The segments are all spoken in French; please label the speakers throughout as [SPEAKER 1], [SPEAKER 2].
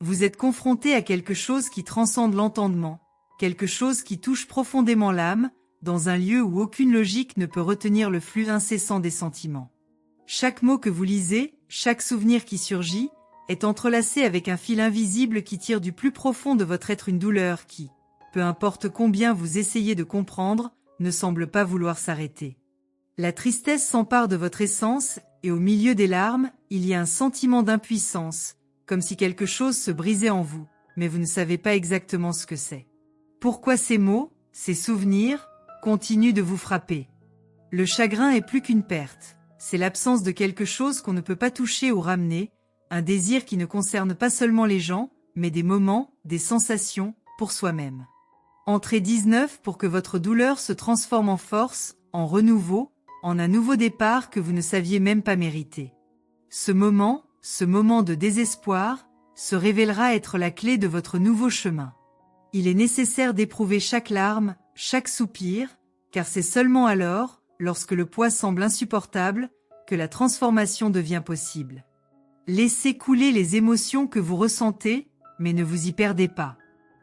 [SPEAKER 1] Vous êtes confronté à quelque chose qui transcende l'entendement, quelque chose qui touche profondément l'âme, dans un lieu où aucune logique ne peut retenir le flux incessant des sentiments. Chaque mot que vous lisez, chaque souvenir qui surgit, est entrelacé avec un fil invisible qui tire du plus profond de votre être une douleur qui, peu importe combien vous essayez de comprendre, ne semble pas vouloir s'arrêter. La tristesse s'empare de votre essence, et au milieu des larmes, il y a un sentiment d'impuissance, comme si quelque chose se brisait en vous, mais vous ne savez pas exactement ce que c'est. Pourquoi ces mots, ces souvenirs, continuent de vous frapper? Le chagrin est plus qu'une perte, c'est l'absence de quelque chose qu'on ne peut pas toucher ou ramener, un désir qui ne concerne pas seulement les gens, mais des moments, des sensations, pour soi-même. Entrez 19 pour que votre douleur se transforme en force, en renouveau, en un nouveau départ que vous ne saviez même pas mériter. Ce moment de désespoir, se révélera être la clé de votre nouveau chemin. Il est nécessaire d'éprouver chaque larme, chaque soupir, car c'est seulement alors, lorsque le poids semble insupportable, que la transformation devient possible. Laissez couler les émotions que vous ressentez, mais ne vous y perdez pas.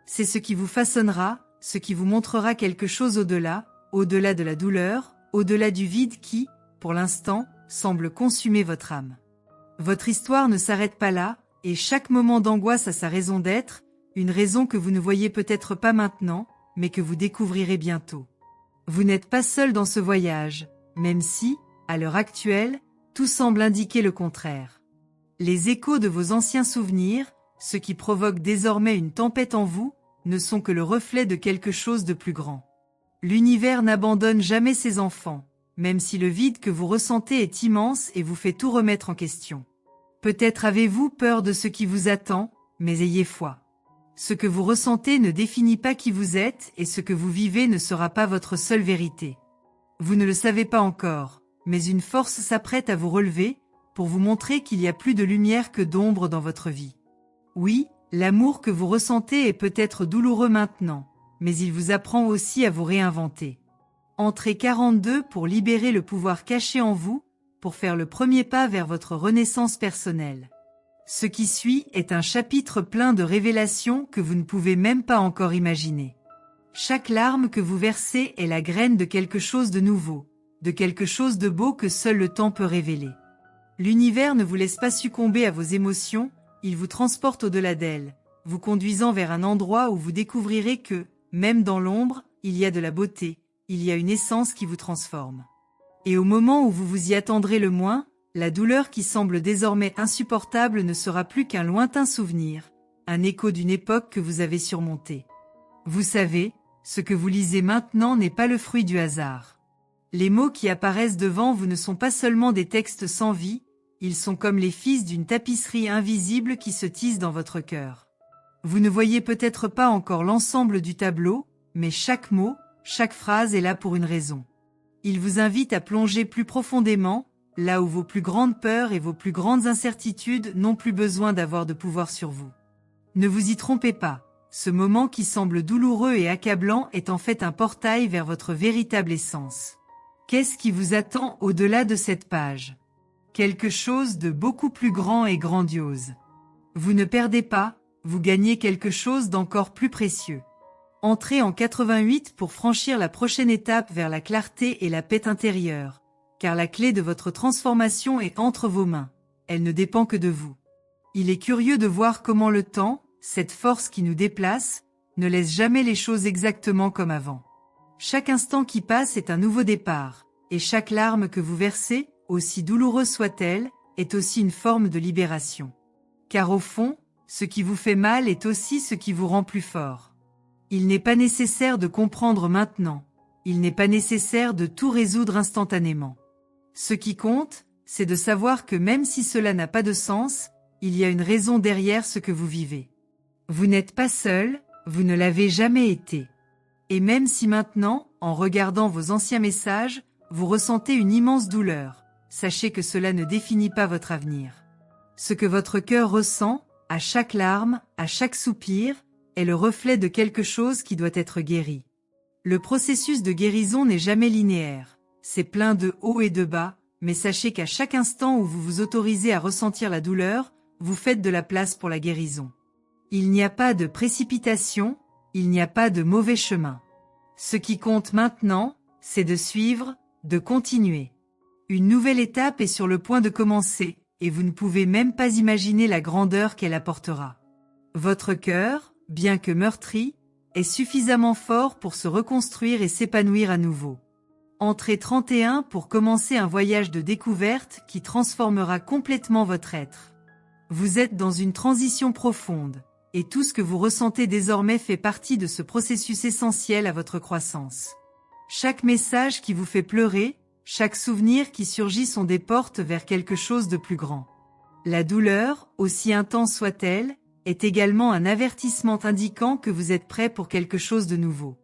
[SPEAKER 1] C'est ce qui vous façonnera, ce qui vous montrera quelque chose au-delà de la douleur, au-delà du vide qui, pour l'instant, semble consumer votre âme. Votre histoire ne s'arrête pas là, et chaque moment d'angoisse a sa raison d'être, une raison que vous ne voyez peut-être pas maintenant, mais que vous découvrirez bientôt. Vous n'êtes pas seul dans ce voyage, même si, à l'heure actuelle, tout semble indiquer le contraire. Les échos de vos anciens souvenirs, ce qui provoque désormais une tempête en vous, ne sont que le reflet de quelque chose de plus grand. L'univers n'abandonne jamais ses enfants, même si le vide que vous ressentez est immense et vous fait tout remettre en question. Peut-être avez-vous peur de ce qui vous attend, mais ayez foi. Ce que vous ressentez ne définit pas qui vous êtes et ce que vous vivez ne sera pas votre seule vérité. Vous ne le savez pas encore, mais une force s'apprête à vous relever, pour vous montrer qu'il y a plus de lumière que d'ombre dans votre vie. Oui, l'amour que vous ressentez est peut-être douloureux maintenant, mais il vous apprend aussi à vous réinventer. Entrez 42 pour libérer le pouvoir caché en vous, pour faire le premier pas vers votre renaissance personnelle. Ce qui suit est un chapitre plein de révélations que vous ne pouvez même pas encore imaginer. Chaque larme que vous versez est la graine de quelque chose de nouveau, de quelque chose de beau que seul le temps peut révéler. L'univers ne vous laisse pas succomber à vos émotions, il vous transporte au-delà d'elles, vous conduisant vers un endroit où vous découvrirez que, même dans l'ombre, il y a de la beauté, il y a une essence qui vous transforme. Et au moment où vous vous y attendrez le moins, la douleur qui semble désormais insupportable ne sera plus qu'un lointain souvenir, un écho d'une époque que vous avez surmontée. Vous savez, ce que vous lisez maintenant n'est pas le fruit du hasard. Les mots qui apparaissent devant vous ne sont pas seulement des textes sans vie, ils sont comme les fils d'une tapisserie invisible qui se tisse dans votre cœur. Vous ne voyez peut-être pas encore l'ensemble du tableau, mais chaque mot, chaque phrase est là pour une raison. Il vous invite à plonger plus profondément, là où vos plus grandes peurs et vos plus grandes incertitudes n'ont plus besoin d'avoir de pouvoir sur vous. Ne vous y trompez pas, ce moment qui semble douloureux et accablant est en fait un portail vers votre véritable essence. Qu'est-ce qui vous attend au-delà de cette page? Quelque chose de beaucoup plus grand et grandiose. Vous ne perdez pas, vous gagnez quelque chose d'encore plus précieux. Entrez en 88 pour franchir la prochaine étape vers la clarté et la paix intérieure, car la clé de votre transformation est entre vos mains, elle ne dépend que de vous. Il est curieux de voir comment le temps, cette force qui nous déplace, ne laisse jamais les choses exactement comme avant. Chaque instant qui passe est un nouveau départ, et chaque larme que vous versez, aussi douloureuse soit-elle, est aussi une forme de libération. Car au fond, ce qui vous fait mal est aussi ce qui vous rend plus fort. Il n'est pas nécessaire de comprendre maintenant, il n'est pas nécessaire de tout résoudre instantanément. Ce qui compte, c'est de savoir que même si cela n'a pas de sens, il y a une raison derrière ce que vous vivez. Vous n'êtes pas seul, vous ne l'avez jamais été. Et même si maintenant, en regardant vos anciens messages, vous ressentez une immense douleur, sachez que cela ne définit pas votre avenir. Ce que votre cœur ressent, à chaque larme, à chaque soupir, est le reflet de quelque chose qui doit être guéri. Le processus de guérison n'est jamais linéaire, c'est plein de hauts et de bas, mais sachez qu'à chaque instant où vous vous autorisez à ressentir la douleur, vous faites de la place pour la guérison. Il n'y a pas de précipitation, il n'y a pas de mauvais chemin. Ce qui compte maintenant, c'est de suivre, de continuer. Une nouvelle étape est sur le point de commencer, et vous ne pouvez même pas imaginer la grandeur qu'elle apportera. Votre cœur, bien que meurtri, est suffisamment fort pour se reconstruire et s'épanouir à nouveau. Entrez 31 pour commencer un voyage de découverte qui transformera complètement votre être. Vous êtes dans une transition profonde, et tout ce que vous ressentez désormais fait partie de ce processus essentiel à votre croissance. Chaque message qui vous fait pleurer, chaque souvenir qui surgit sont des portes vers quelque chose de plus grand. La douleur, aussi intense soit-elle, est également un avertissement indiquant que vous êtes prêt pour quelque chose de nouveau.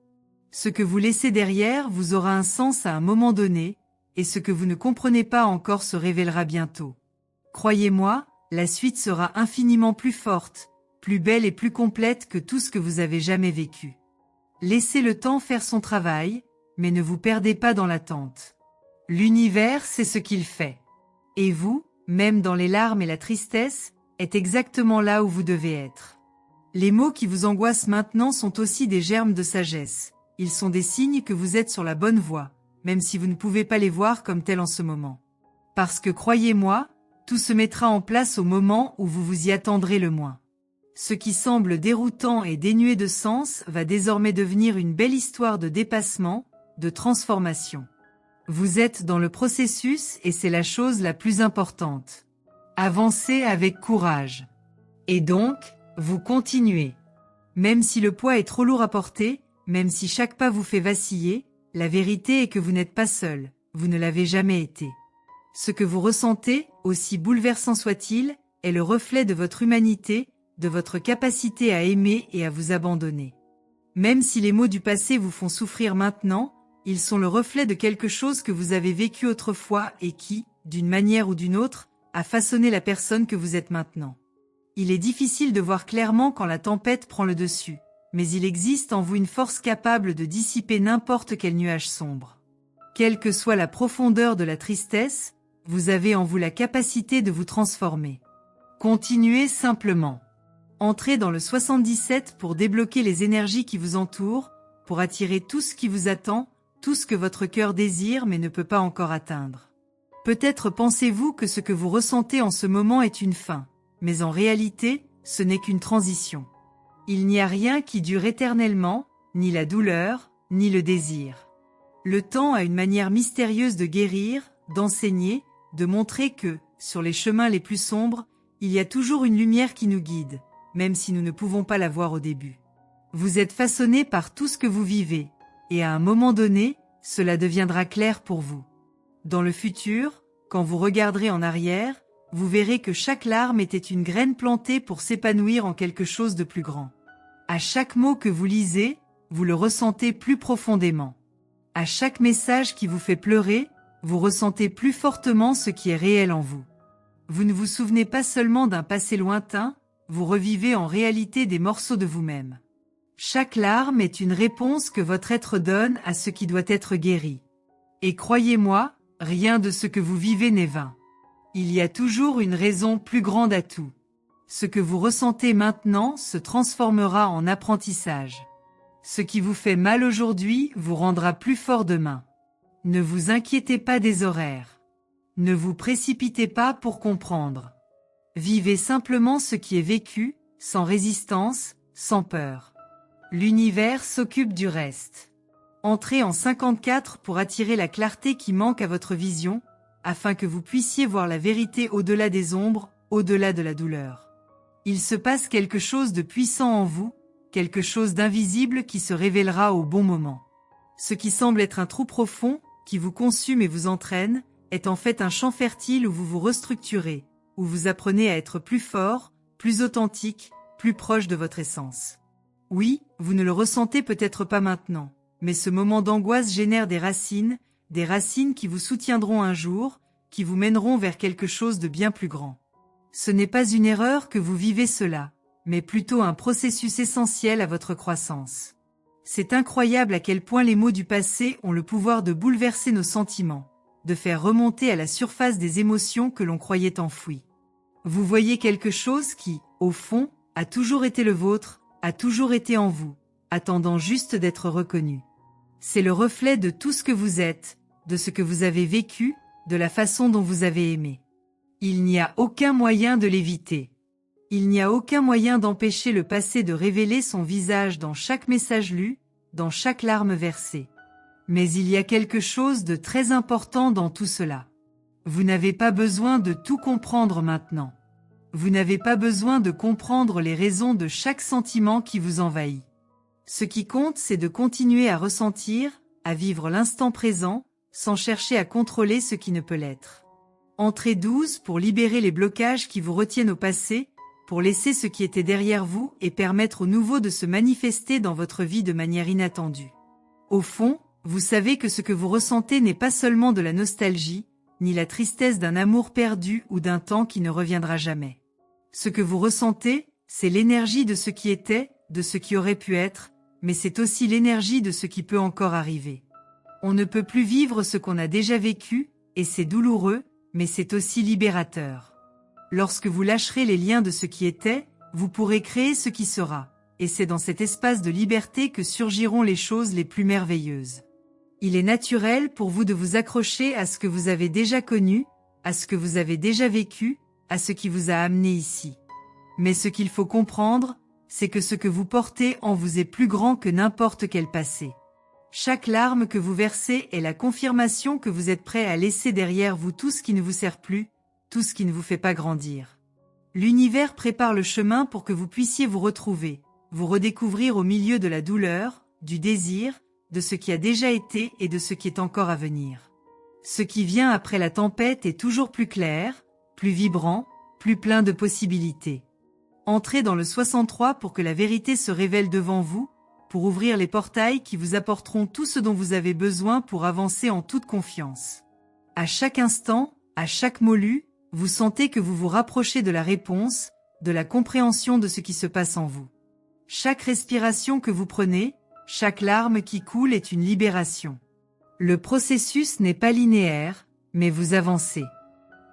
[SPEAKER 1] Ce que vous laissez derrière vous aura un sens à un moment donné, et ce que vous ne comprenez pas encore se révélera bientôt. Croyez-moi, la suite sera infiniment plus forte, plus belle et plus complète que tout ce que vous avez jamais vécu. Laissez le temps faire son travail, mais ne vous perdez pas dans l'attente. L'univers sait ce qu'il fait. Et vous, même dans les larmes et la tristesse, êtes exactement là où vous devez être. Les mots qui vous angoissent maintenant sont aussi des germes de sagesse. Ils sont des signes que vous êtes sur la bonne voie, même si vous ne pouvez pas les voir comme tels en ce moment. Parce que croyez-moi, tout se mettra en place au moment où vous vous y attendrez le moins. Ce qui semble déroutant et dénué de sens va désormais devenir une belle histoire de dépassement, de transformation. Vous êtes dans le processus et c'est la chose la plus importante. Avancez avec courage. Et donc, vous continuez. Même si le poids est trop lourd à porter, même si chaque pas vous fait vaciller, la vérité est que vous n'êtes pas seul, vous ne l'avez jamais été. Ce que vous ressentez, aussi bouleversant soit-il, est le reflet de votre humanité, de votre capacité à aimer et à vous abandonner. Même si les maux du passé vous font souffrir maintenant, ils sont le reflet de quelque chose que vous avez vécu autrefois et qui, d'une manière ou d'une autre, a façonné la personne que vous êtes maintenant. Il est difficile de voir clairement quand la tempête prend le dessus, mais il existe en vous une force capable de dissiper n'importe quel nuage sombre. Quelle que soit la profondeur de la tristesse, vous avez en vous la capacité de vous transformer. Continuez simplement. Entrez dans le 77 pour débloquer les énergies qui vous entourent, pour attirer tout ce qui vous attend, tout ce que votre cœur désire mais ne peut pas encore atteindre. Peut-être pensez-vous que ce que vous ressentez en ce moment est une fin, mais en réalité, ce n'est qu'une transition. Il n'y a rien qui dure éternellement, ni la douleur, ni le désir. Le temps a une manière mystérieuse de guérir, d'enseigner, de montrer que, sur les chemins les plus sombres, il y a toujours une lumière qui nous guide, même si nous ne pouvons pas la voir au début. Vous êtes façonné par tout ce que vous vivez, et à un moment donné, cela deviendra clair pour vous. Dans le futur, quand vous regarderez en arrière, vous verrez que chaque larme était une graine plantée pour s'épanouir en quelque chose de plus grand. À chaque mot que vous lisez, vous le ressentez plus profondément. À chaque message qui vous fait pleurer, vous ressentez plus fortement ce qui est réel en vous. Vous ne vous souvenez pas seulement d'un passé lointain, vous revivez en réalité des morceaux de vous-même. Chaque larme est une réponse que votre être donne à ce qui doit être guéri. Et croyez-moi, rien de ce que vous vivez n'est vain. Il y a toujours une raison plus grande à tout. Ce que vous ressentez maintenant se transformera en apprentissage. Ce qui vous fait mal aujourd'hui vous rendra plus fort demain. Ne vous inquiétez pas des horaires. Ne vous précipitez pas pour comprendre. Vivez simplement ce qui est vécu, sans résistance, sans peur. L'univers s'occupe du reste. Entrez en 54 pour attirer la clarté qui manque à votre vision, afin que vous puissiez voir la vérité au-delà des ombres, au-delà de la douleur. Il se passe quelque chose de puissant en vous, quelque chose d'invisible qui se révélera au bon moment. Ce qui semble être un trou profond, qui vous consume et vous entraîne, est en fait un champ fertile où vous vous restructurez, où vous apprenez à être plus fort, plus authentique, plus proche de votre essence. Oui, vous ne le ressentez peut-être pas maintenant, mais ce moment d'angoisse génère des racines qui vous soutiendront un jour, qui vous mèneront vers quelque chose de bien plus grand. Ce n'est pas une erreur que vous vivez cela, mais plutôt un processus essentiel à votre croissance. C'est incroyable à quel point les mots du passé ont le pouvoir de bouleverser nos sentiments, de faire remonter à la surface des émotions que l'on croyait enfouies. Vous voyez quelque chose qui, au fond, a toujours été le vôtre, a toujours été en vous, attendant juste d'être reconnu. C'est le reflet de tout ce que vous êtes, de ce que vous avez vécu, de la façon dont vous avez aimé. Il n'y a aucun moyen de l'éviter. Il n'y a aucun moyen d'empêcher le passé de révéler son visage dans chaque message lu, dans chaque larme versée. Mais il y a quelque chose de très important dans tout cela. Vous n'avez pas besoin de tout comprendre maintenant. Vous n'avez pas besoin de comprendre les raisons de chaque sentiment qui vous envahit. Ce qui compte, c'est de continuer à ressentir, à vivre l'instant présent, sans chercher à contrôler ce qui ne peut l'être. Entrez 12 pour libérer les blocages qui vous retiennent au passé, pour laisser ce qui était derrière vous et permettre au nouveau de se manifester dans votre vie de manière inattendue. Au fond, vous savez que ce que vous ressentez n'est pas seulement de la nostalgie, ni la tristesse d'un amour perdu ou d'un temps qui ne reviendra jamais. Ce que vous ressentez, c'est l'énergie de ce qui était, de ce qui aurait pu être, mais c'est aussi l'énergie de ce qui peut encore arriver. On ne peut plus vivre ce qu'on a déjà vécu, et c'est douloureux, mais c'est aussi libérateur. Lorsque vous lâcherez les liens de ce qui était, vous pourrez créer ce qui sera, et c'est dans cet espace de liberté que surgiront les choses les plus merveilleuses. Il est naturel pour vous de vous accrocher à ce que vous avez déjà connu, à ce que vous avez déjà vécu, à ce qui vous a amené ici. Mais ce qu'il faut comprendre, c'est que ce que vous portez en vous est plus grand que n'importe quel passé. Chaque larme que vous versez est la confirmation que vous êtes prêt à laisser derrière vous tout ce qui ne vous sert plus, tout ce qui ne vous fait pas grandir. L'univers prépare le chemin pour que vous puissiez vous retrouver, vous redécouvrir au milieu de la douleur, du désir, de ce qui a déjà été et de ce qui est encore à venir. Ce qui vient après la tempête est toujours plus clair, plus vibrant, plus plein de possibilités. Entrez dans le 63 pour que la vérité se révèle devant vous, pour ouvrir les portails qui vous apporteront tout ce dont vous avez besoin pour avancer en toute confiance. À chaque instant, à chaque mot lu, vous sentez que vous vous rapprochez de la réponse, de la compréhension de ce qui se passe en vous. Chaque respiration que vous prenez, chaque larme qui coule est une libération. Le processus n'est pas linéaire, mais vous avancez.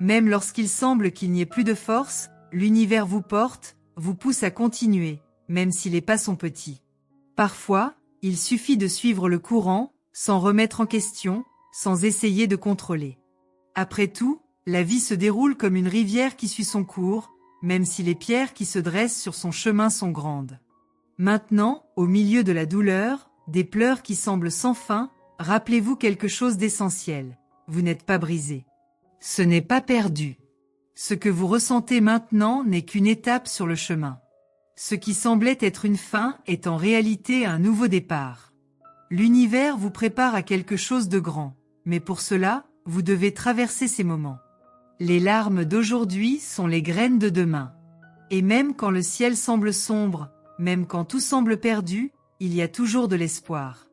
[SPEAKER 1] Même lorsqu'il semble qu'il n'y ait plus de force, l'univers vous porte, vous pousse à continuer, même si les pas sont petits. Parfois, il suffit de suivre le courant, sans remettre en question, sans essayer de contrôler. Après tout, la vie se déroule comme une rivière qui suit son cours, même si les pierres qui se dressent sur son chemin sont grandes. Maintenant, au milieu de la douleur, des pleurs qui semblent sans fin, rappelez-vous quelque chose d'essentiel. Vous n'êtes pas brisé. Ce n'est pas perdu. Ce que vous ressentez maintenant n'est qu'une étape sur le chemin. Ce qui semblait être une fin est en réalité un nouveau départ. L'univers vous prépare à quelque chose de grand, mais pour cela, vous devez traverser ces moments. Les larmes d'aujourd'hui sont les graines de demain. Et même quand le ciel semble sombre, même quand tout semble perdu, il y a toujours de l'espoir.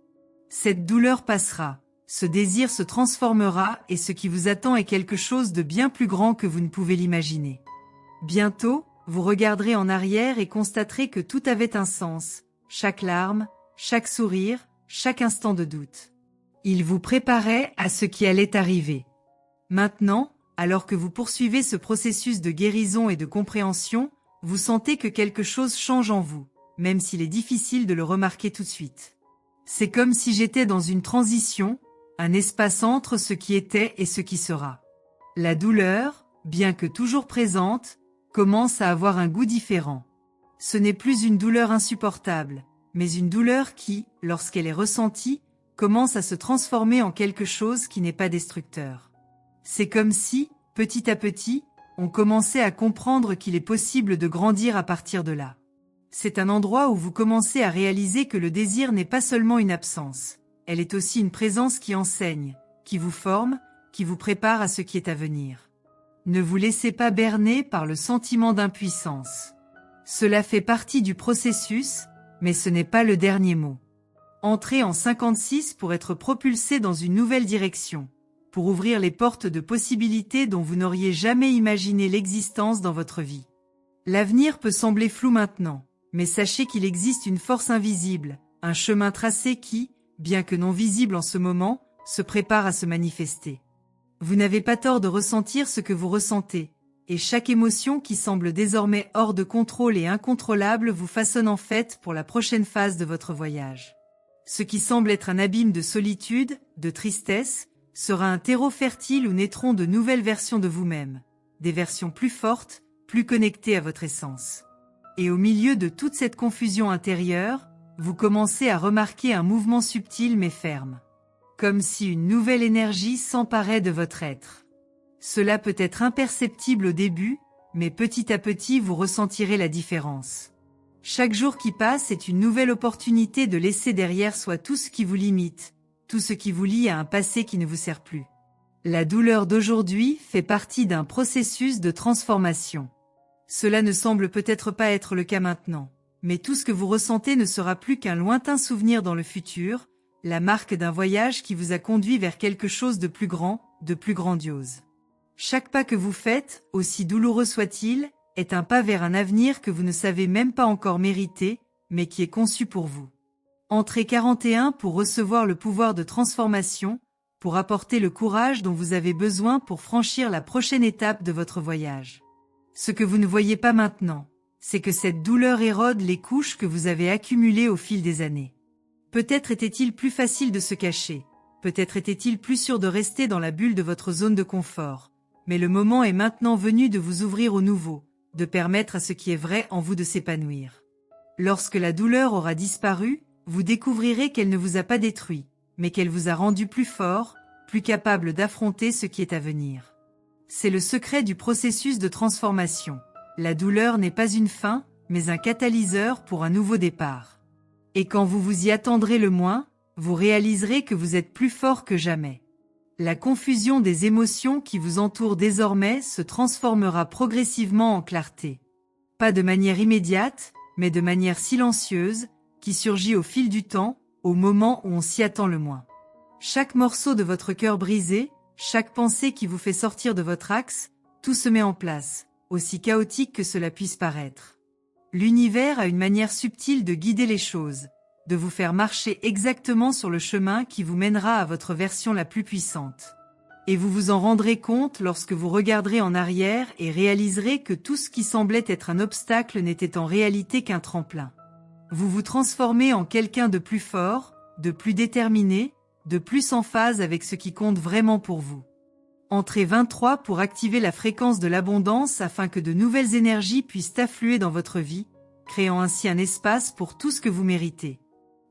[SPEAKER 1] Cette douleur passera, ce désir se transformera et ce qui vous attend est quelque chose de bien plus grand que vous ne pouvez l'imaginer. Bientôt, vous regarderez en arrière et constaterez que tout avait un sens, chaque larme, chaque sourire, chaque instant de doute. Il vous préparait à ce qui allait arriver. Maintenant, alors que vous poursuivez ce processus de guérison et de compréhension, vous sentez que quelque chose change en vous, même s'il est difficile de le remarquer tout de suite. C'est comme si j'étais dans une transition, un espace entre ce qui était et ce qui sera. La douleur, bien que toujours présente, commence à avoir un goût différent. Ce n'est plus une douleur insupportable, mais une douleur qui, lorsqu'elle est ressentie, commence à se transformer en quelque chose qui n'est pas destructeur. C'est comme si, petit à petit, on commençait à comprendre qu'il est possible de grandir à partir de là. C'est un endroit où vous commencez à réaliser que le désir n'est pas seulement une absence, elle est aussi une présence qui enseigne, qui vous forme, qui vous prépare à ce qui est à venir. Ne vous laissez pas berner par le sentiment d'impuissance. Cela fait partie du processus, mais ce n'est pas le dernier mot. Entrez en 56 pour être propulsé dans une nouvelle direction, pour ouvrir les portes de possibilités dont vous n'auriez jamais imaginé l'existence dans votre vie. L'avenir peut sembler flou maintenant, mais sachez qu'il existe une force invisible, un chemin tracé qui, bien que non visible en ce moment, se prépare à se manifester. Vous n'avez pas tort de ressentir ce que vous ressentez, et chaque émotion qui semble désormais hors de contrôle et incontrôlable vous façonne en fait pour la prochaine phase de votre voyage. Ce qui semble être un abîme de solitude, de tristesse, sera un terreau fertile où naîtront de nouvelles versions de vous-même, des versions plus fortes, plus connectées à votre essence. Et au milieu de toute cette confusion intérieure, vous commencez à remarquer un mouvement subtil mais ferme. Comme si une nouvelle énergie s'emparait de votre être. Cela peut être imperceptible au début, mais petit à petit vous ressentirez la différence. Chaque jour qui passe est une nouvelle opportunité de laisser derrière soi tout ce qui vous limite, tout ce qui vous lie à un passé qui ne vous sert plus. La douleur d'aujourd'hui fait partie d'un processus de transformation. Cela ne semble peut-être pas être le cas maintenant, mais tout ce que vous ressentez ne sera plus qu'un lointain souvenir dans le futur, la marque d'un voyage qui vous a conduit vers quelque chose de plus grand, de plus grandiose. Chaque pas que vous faites, aussi douloureux soit-il, est un pas vers un avenir que vous ne savez même pas encore mériter, mais qui est conçu pour vous. Entrez 41 pour recevoir le pouvoir de transformation, pour apporter le courage dont vous avez besoin pour franchir la prochaine étape de votre voyage. Ce que vous ne voyez pas maintenant, c'est que cette douleur érode les couches que vous avez accumulées au fil des années. Peut-être était-il plus facile de se cacher, peut-être était-il plus sûr de rester dans la bulle de votre zone de confort, mais le moment est maintenant venu de vous ouvrir au nouveau, de permettre à ce qui est vrai en vous de s'épanouir. Lorsque la douleur aura disparu, vous découvrirez qu'elle ne vous a pas détruit, mais qu'elle vous a rendu plus fort, plus capable d'affronter ce qui est à venir. C'est le secret du processus de transformation. La douleur n'est pas une fin, mais un catalyseur pour un nouveau départ. Et quand vous vous y attendrez le moins, vous réaliserez que vous êtes plus fort que jamais. La confusion des émotions qui vous entourent désormais se transformera progressivement en clarté. Pas de manière immédiate, mais de manière silencieuse, qui surgit au fil du temps, au moment où on s'y attend le moins. Chaque morceau de votre cœur brisé, chaque pensée qui vous fait sortir de votre axe, tout se met en place, aussi chaotique que cela puisse paraître. L'univers a une manière subtile de guider les choses, de vous faire marcher exactement sur le chemin qui vous mènera à votre version la plus puissante. Et vous vous en rendrez compte lorsque vous regarderez en arrière et réaliserez que tout ce qui semblait être un obstacle n'était en réalité qu'un tremplin. Vous vous transformez en quelqu'un de plus fort, de plus déterminé, de plus en phase avec ce qui compte vraiment pour vous. Entrez 23 pour activer la fréquence de l'abondance afin que de nouvelles énergies puissent affluer dans votre vie, créant ainsi un espace pour tout ce que vous méritez.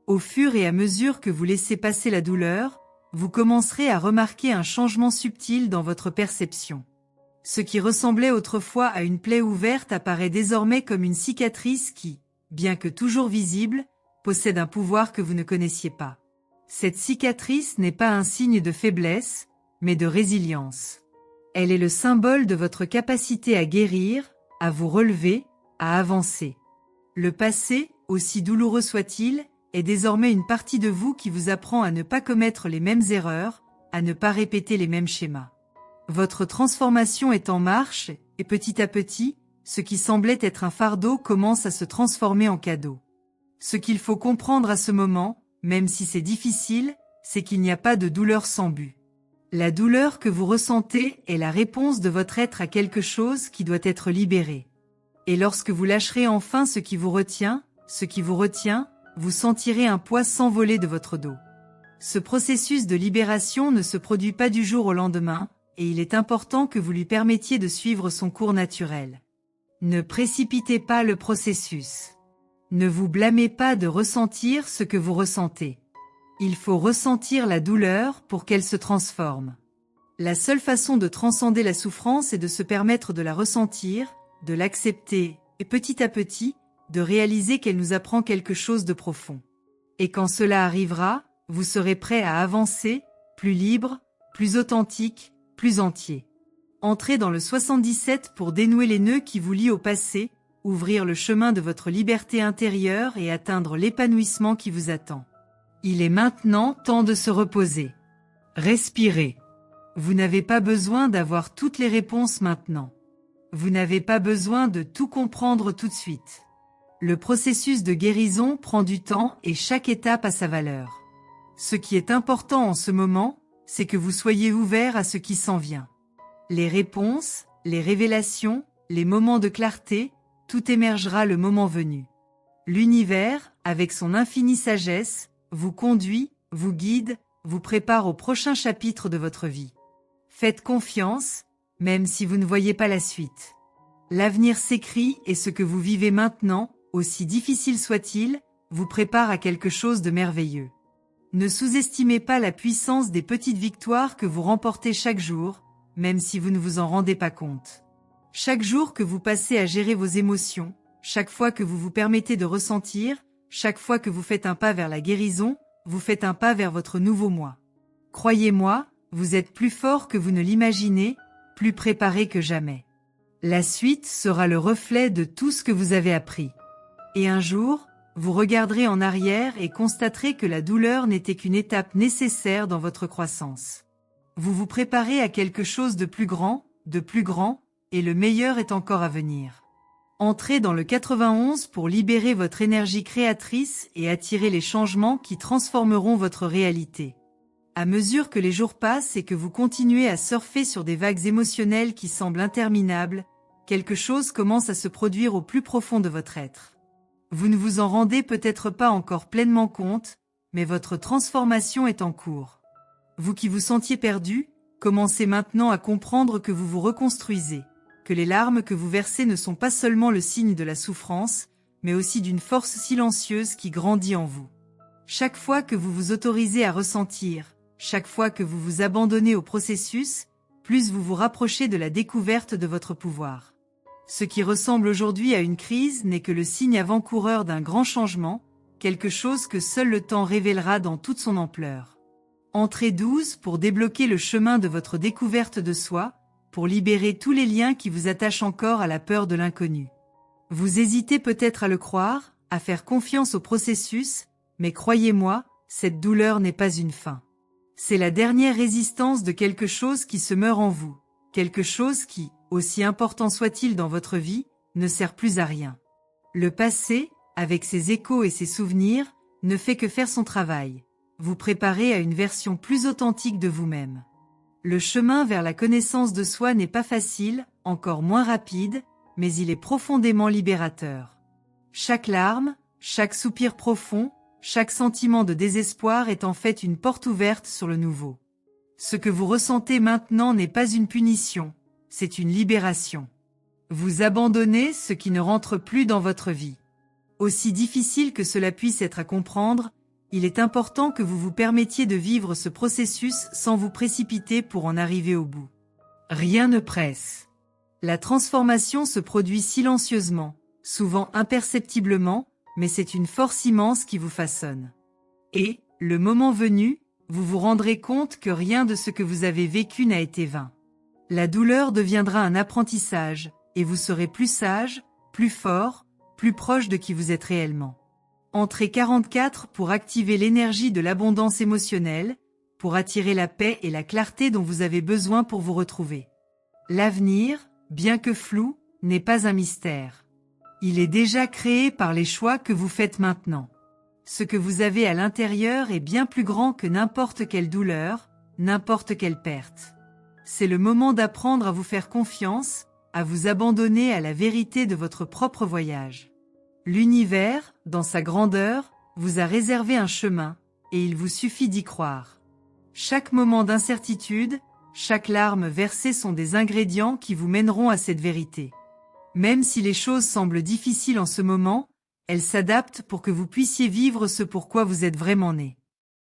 [SPEAKER 1] Au fur et à mesure que vous laissez passer la douleur, vous commencerez à remarquer un changement subtil dans votre perception. Ce qui ressemblait autrefois à une plaie ouverte apparaît désormais comme une cicatrice qui, bien que toujours visible, possède un pouvoir que vous ne connaissiez pas. Cette cicatrice n'est pas un signe de faiblesse, mais de résilience. Elle est le symbole de votre capacité à guérir, à vous relever, à avancer. Le passé, aussi douloureux soit-il, est désormais une partie de vous qui vous apprend à ne pas commettre les mêmes erreurs, à ne pas répéter les mêmes schémas. Votre transformation est en marche, et petit à petit, ce qui semblait être un fardeau commence à se transformer en cadeau. Ce qu'il faut comprendre à ce moment, même si c'est difficile, c'est qu'il n'y a pas de douleur sans but. La douleur que vous ressentez est la réponse de votre être à quelque chose qui doit être libéré. Et lorsque vous lâcherez enfin ce qui vous retient, vous sentirez un poids s'envoler de votre dos. Ce processus de libération ne se produit pas du jour au lendemain, et il est important que vous lui permettiez de suivre son cours naturel. Ne précipitez pas le processus. Ne vous blâmez pas de ressentir ce que vous ressentez. Il faut ressentir la douleur pour qu'elle se transforme. La seule façon de transcender la souffrance est de se permettre de la ressentir, de l'accepter, et petit à petit, de réaliser qu'elle nous apprend quelque chose de profond. Et quand cela arrivera, vous serez prêt à avancer, plus libre, plus authentique, plus entier. Entrez dans le 77 pour dénouer les nœuds qui vous lient au passé, ouvrir le chemin de votre liberté intérieure et atteindre l'épanouissement qui vous attend. Il est maintenant temps de se reposer. Respirez. Vous n'avez pas besoin d'avoir toutes les réponses maintenant. Vous n'avez pas besoin de tout comprendre tout de suite. Le processus de guérison prend du temps et chaque étape a sa valeur. Ce qui est important en ce moment, c'est que vous soyez ouvert à ce qui s'en vient. Les réponses, les révélations, les moments de clarté, tout émergera le moment venu. L'univers, avec son infinie sagesse, vous conduit, vous guide, vous prépare au prochain chapitre de votre vie. Faites confiance, même si vous ne voyez pas la suite. L'avenir s'écrit et ce que vous vivez maintenant, aussi difficile soit-il, vous prépare à quelque chose de merveilleux. Ne sous-estimez pas la puissance des petites victoires que vous remportez chaque jour, même si vous ne vous en rendez pas compte. Chaque jour que vous passez à gérer vos émotions, chaque fois que vous vous permettez de ressentir, chaque fois que vous faites un pas vers la guérison, vous faites un pas vers votre nouveau moi. Croyez-moi, vous êtes plus fort que vous ne l'imaginez, plus préparé que jamais. La suite sera le reflet de tout ce que vous avez appris. Et un jour, vous regarderez en arrière et constaterez que la douleur n'était qu'une étape nécessaire dans votre croissance. Vous vous préparez à quelque chose de plus grand, et le meilleur est encore à venir. Entrez dans le 91 pour libérer votre énergie créatrice et attirer les changements qui transformeront votre réalité. À mesure que les jours passent et que vous continuez à surfer sur des vagues émotionnelles qui semblent interminables, quelque chose commence à se produire au plus profond de votre être. Vous ne vous en rendez peut-être pas encore pleinement compte, mais votre transformation est en cours. Vous qui vous sentiez perdu, commencez maintenant à comprendre que vous vous reconstruisez, que les larmes que vous versez ne sont pas seulement le signe de la souffrance, mais aussi d'une force silencieuse qui grandit en vous. Chaque fois que vous vous autorisez à ressentir, chaque fois que vous vous abandonnez au processus, plus vous vous rapprochez de la découverte de votre pouvoir. Ce qui ressemble aujourd'hui à une crise n'est que le signe avant-coureur d'un grand changement, quelque chose que seul le temps révélera dans toute son ampleur. Entrez 12 pour débloquer le chemin de votre découverte de soi, pour libérer tous les liens qui vous attachent encore à la peur de l'inconnu. Vous hésitez peut-être à le croire, à faire confiance au processus, mais croyez-moi, cette douleur n'est pas une fin. C'est la dernière résistance de quelque chose qui se meurt en vous, quelque chose qui, aussi important soit-il dans votre vie, ne sert plus à rien. Le passé, avec ses échos et ses souvenirs, ne fait que faire son travail. Vous préparez à une version plus authentique de vous-même. Le chemin vers la connaissance de soi n'est pas facile, encore moins rapide, mais il est profondément libérateur. Chaque larme, chaque soupir profond, chaque sentiment de désespoir est en fait une porte ouverte sur le nouveau. Ce que vous ressentez maintenant n'est pas une punition, c'est une libération. Vous abandonnez ce qui ne rentre plus dans votre vie. Aussi difficile que cela puisse être à comprendre, il est important que vous vous permettiez de vivre ce processus sans vous précipiter pour en arriver au bout. Rien ne presse. La transformation se produit silencieusement, souvent imperceptiblement, mais c'est une force immense qui vous façonne. Et, le moment venu, vous vous rendrez compte que rien de ce que vous avez vécu n'a été vain. La douleur deviendra un apprentissage, et vous serez plus sage, plus fort, plus proche de qui vous êtes réellement. Entrez 44 pour activer l'énergie de l'abondance émotionnelle, pour attirer la paix et la clarté dont vous avez besoin pour vous retrouver. L'avenir, bien que flou, n'est pas un mystère. Il est déjà créé par les choix que vous faites maintenant. Ce que vous avez à l'intérieur est bien plus grand que n'importe quelle douleur, n'importe quelle perte. C'est le moment d'apprendre à vous faire confiance, à vous abandonner à la vérité de votre propre voyage. L'univers, dans sa grandeur, vous a réservé un chemin, et il vous suffit d'y croire. Chaque moment d'incertitude, chaque larme versée sont des ingrédients qui vous mèneront à cette vérité. Même si les choses semblent difficiles en ce moment, elles s'adaptent pour que vous puissiez vivre ce pourquoi vous êtes vraiment né.